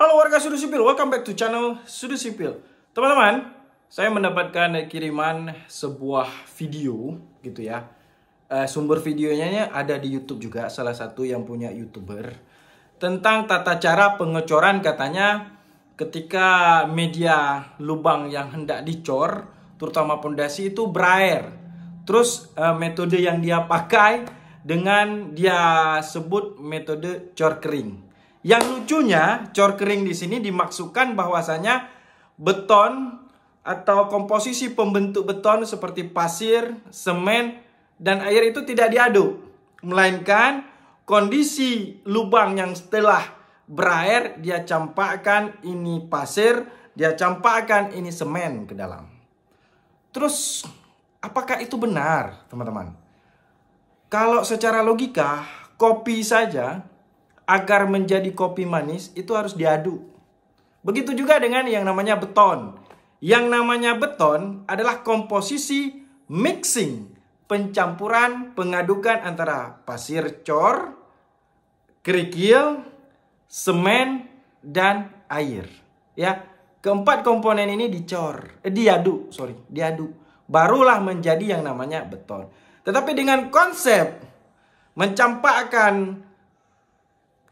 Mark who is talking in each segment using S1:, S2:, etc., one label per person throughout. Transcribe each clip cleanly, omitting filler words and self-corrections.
S1: Halo warga Sudut Sipil, welcome back to channel Sudut Sipil. Teman-teman, saya mendapatkan kiriman sebuah video gitu ya. Sumber videonya ada di YouTube juga, salah satu yang punya YouTuber. Tentang tata cara pengecoran, katanya ketika media lubang yang hendak dicor, terutama pondasi itu berair. Terus metode yang dia pakai dengan dia sebut metode cor kering. Yang lucunya, cor kering di sini dimaksudkan bahwasanya beton atau komposisi pembentuk beton seperti pasir, semen, dan air itu tidak diaduk. Melainkan kondisi lubang yang setelah berair, dia campakkan ini pasir, dia campakkan ini semen ke dalam. Terus, apakah itu benar, teman-teman? Kalau secara logika, kopi saja agar menjadi kopi manis itu harus diaduk. Begitu juga dengan yang namanya beton. Yang namanya beton adalah komposisi mixing, pencampuran, pengadukan antara pasir cor, kerikil, semen, dan air. Ya, keempat komponen ini diaduk. Barulah menjadi yang namanya beton. Tetapi dengan konsep mencampakkan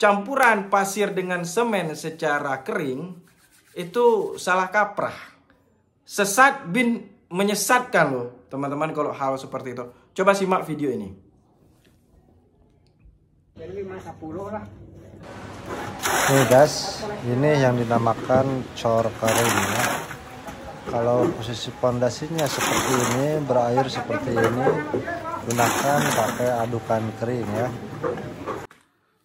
S1: campuran pasir dengan semen secara kering, itu salah kaprah. Sesat bin menyesatkan loh, teman-teman, kalau hal seperti itu. Coba simak video ini.
S2: Nih guys, ini yang dinamakan cor kering ya. Kalau posisi pondasinya seperti ini, berair seperti ini, gunakan pakai adukan kering ya.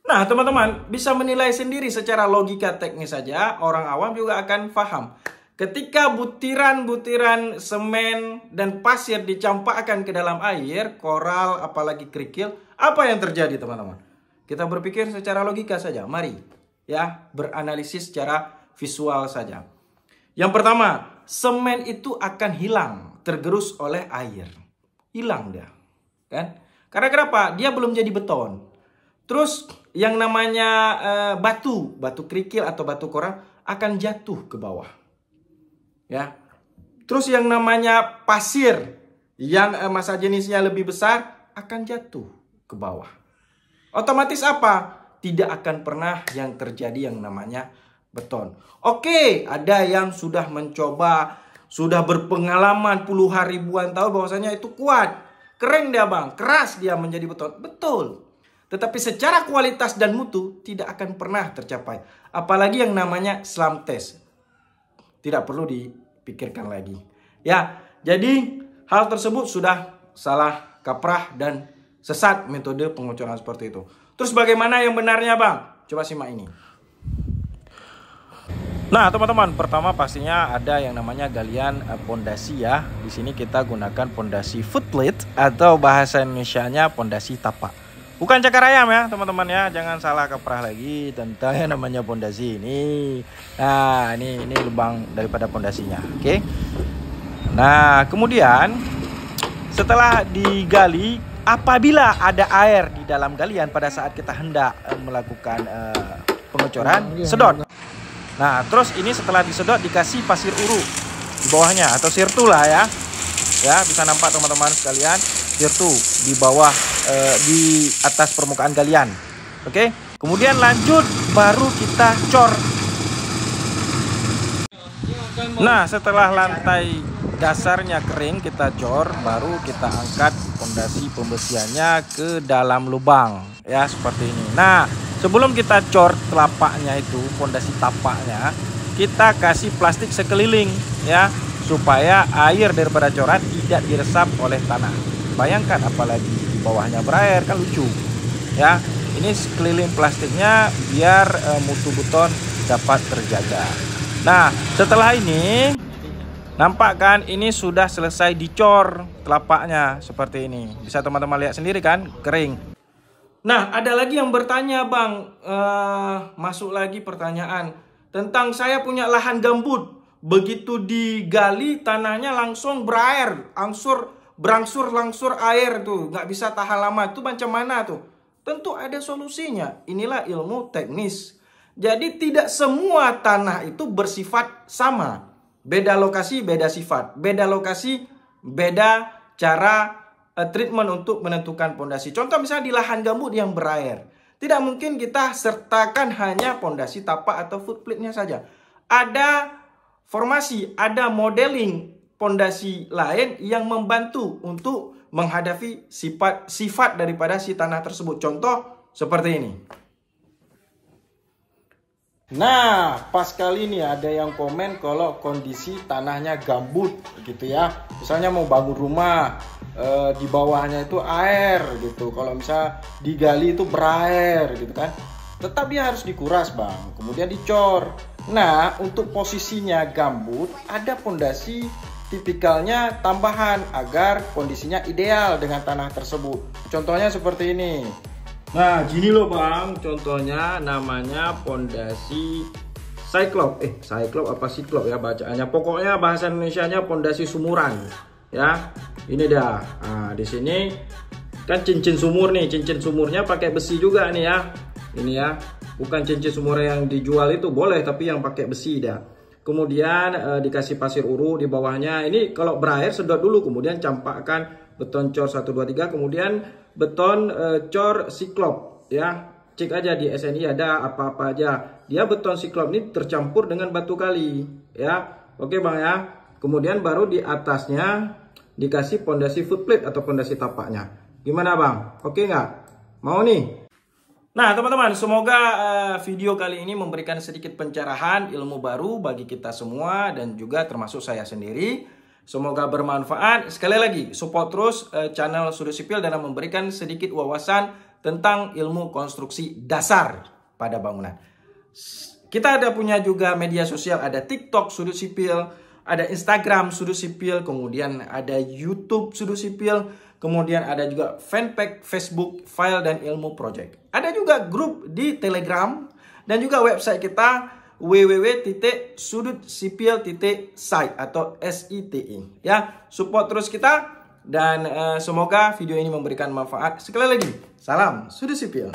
S1: Nah, teman-teman bisa menilai sendiri secara logika teknis saja, orang awam juga akan paham. Ketika butiran-butiran semen dan pasir dicampakkan ke dalam air, koral, apalagi kerikil, apa yang terjadi, teman-teman? Kita berpikir secara logika saja. Mari ya, beranalisis secara visual saja. Yang pertama, semen itu akan hilang tergerus oleh air. Hilang dia, kan? Karena kenapa? Dia belum jadi beton. Terus yang namanya batu kerikil atau batu koral akan jatuh ke bawah. Ya. Terus yang namanya pasir yang massa jenisnya lebih besar akan jatuh ke bawah. Otomatis apa? Tidak akan pernah yang terjadi yang namanya beton. Oke, ada yang sudah mencoba, sudah berpengalaman puluhan ribuan tahun bahwasanya itu kuat. Keren dia bang, keras dia menjadi beton. Betul. Tetapi secara kualitas dan mutu tidak akan pernah tercapai. Apalagi yang namanya slump test. Tidak perlu dipikirkan lagi. Ya, jadi hal tersebut sudah salah kaprah dan sesat metode pengecoran seperti itu. Terus bagaimana yang benarnya bang? Coba simak ini. Nah teman-teman, pertama pastinya ada yang namanya galian pondasi ya. Di sini kita gunakan pondasi footplate atau bahasa Indonesianya pondasi tapak. Bukan cakar ayam ya teman-teman ya, jangan salah kaprah lagi tentang yang namanya pondasi ini. Nah ini lubang daripada pondasinya, oke. Nah kemudian setelah digali, apabila ada air di dalam galian pada saat kita hendak melakukan pengecoran, sedot. Nah terus ini setelah disedot dikasih pasir uru di bawahnya atau sirtu lah ya. Ya bisa nampak teman-teman sekalian, sirtu di bawah di atas permukaan galian. Oke, kemudian lanjut baru kita cor. Nah setelah lantai dasarnya kering kita cor, baru kita angkat pondasi pembesiannya ke dalam lubang ya seperti ini. Nah sebelum kita cor telapaknya itu, pondasi tapaknya, kita kasih plastik sekeliling ya, supaya air daripada coran tidak diresap oleh tanah. Bayangkan apalagi di bawahnya berair, kan lucu ya. Ini sekeliling plastiknya biar mutu beton dapat terjaga. Nah setelah ini nampak kan, ini sudah selesai dicor telapaknya seperti ini. Bisa teman-teman lihat sendiri kan, kering. Nah ada lagi yang bertanya bang, masuk lagi pertanyaan tentang saya punya lahan gambut. Begitu digali tanahnya langsung berair, berangsur air tuh, nggak bisa tahan lama, itu macam mana tuh? Tentu ada solusinya. Inilah ilmu teknis. Jadi tidak semua tanah itu bersifat sama. Beda lokasi, beda sifat. Beda lokasi, beda cara treatment untuk menentukan pondasi. Contoh misalnya di lahan gambut yang berair. Tidak mungkin kita sertakan hanya pondasi tapak atau footplate-nya saja. Ada formasi, ada modeling pondasi lain yang membantu untuk menghadapi sifat daripada si tanah tersebut. Contoh seperti ini. Nah, pas kali ini ada yang komen kalau kondisi tanahnya gambut gitu ya. Misalnya mau bangun rumah, di bawahnya itu air gitu. Kalau misalnya digali itu berair gitu kan. Tetap dia harus dikuras bang, kemudian dicor. Nah, untuk posisinya gambut, ada pondasi tipikalnya tambahan agar kondisinya ideal dengan tanah tersebut. Contohnya seperti ini. Nah, gini loh bang, contohnya namanya pondasi Cyclop. Cyclop apa Cyclop ya bacaannya. Pokoknya bahasa Indonesianya pondasi sumuran. Ya, ini dah. Nah, di sini kan cincin sumur nih, cincin sumurnya pakai besi juga nih ya. Ini ya, bukan cincin sumur yang dijual itu boleh, tapi yang pakai besi dah. Kemudian dikasih pasir uru di bawahnya. Ini kalau berair sedot dulu, kemudian campakkan beton cor 1, 2, 3, kemudian beton cor Cyclop ya. Cek aja di SNI ada apa-apa aja. Dia beton Cyclop ini tercampur dengan batu kali ya. Oke bang ya. Kemudian baru di atasnya dikasih pondasi footplate atau pondasi tapaknya. Gimana bang? Oke nggak? Mau nih? Nah teman-teman, semoga video kali ini memberikan sedikit pencerahan ilmu baru bagi kita semua dan juga termasuk saya sendiri. Semoga bermanfaat. Sekali lagi, support terus channel Sudut Sipil dalam memberikan sedikit wawasan tentang ilmu konstruksi dasar pada bangunan. Kita ada punya juga media sosial, ada TikTok Sudut Sipil, ada Instagram Sudut Sipil, kemudian ada YouTube Sudut Sipil, kemudian ada juga fanpage Facebook File dan Ilmu Project. Ada juga grup di Telegram dan juga website kita www.sudutsipil.site atau SITE ya. Support terus kita dan semoga video ini memberikan manfaat. Sekali lagi, salam Sudut Sipil.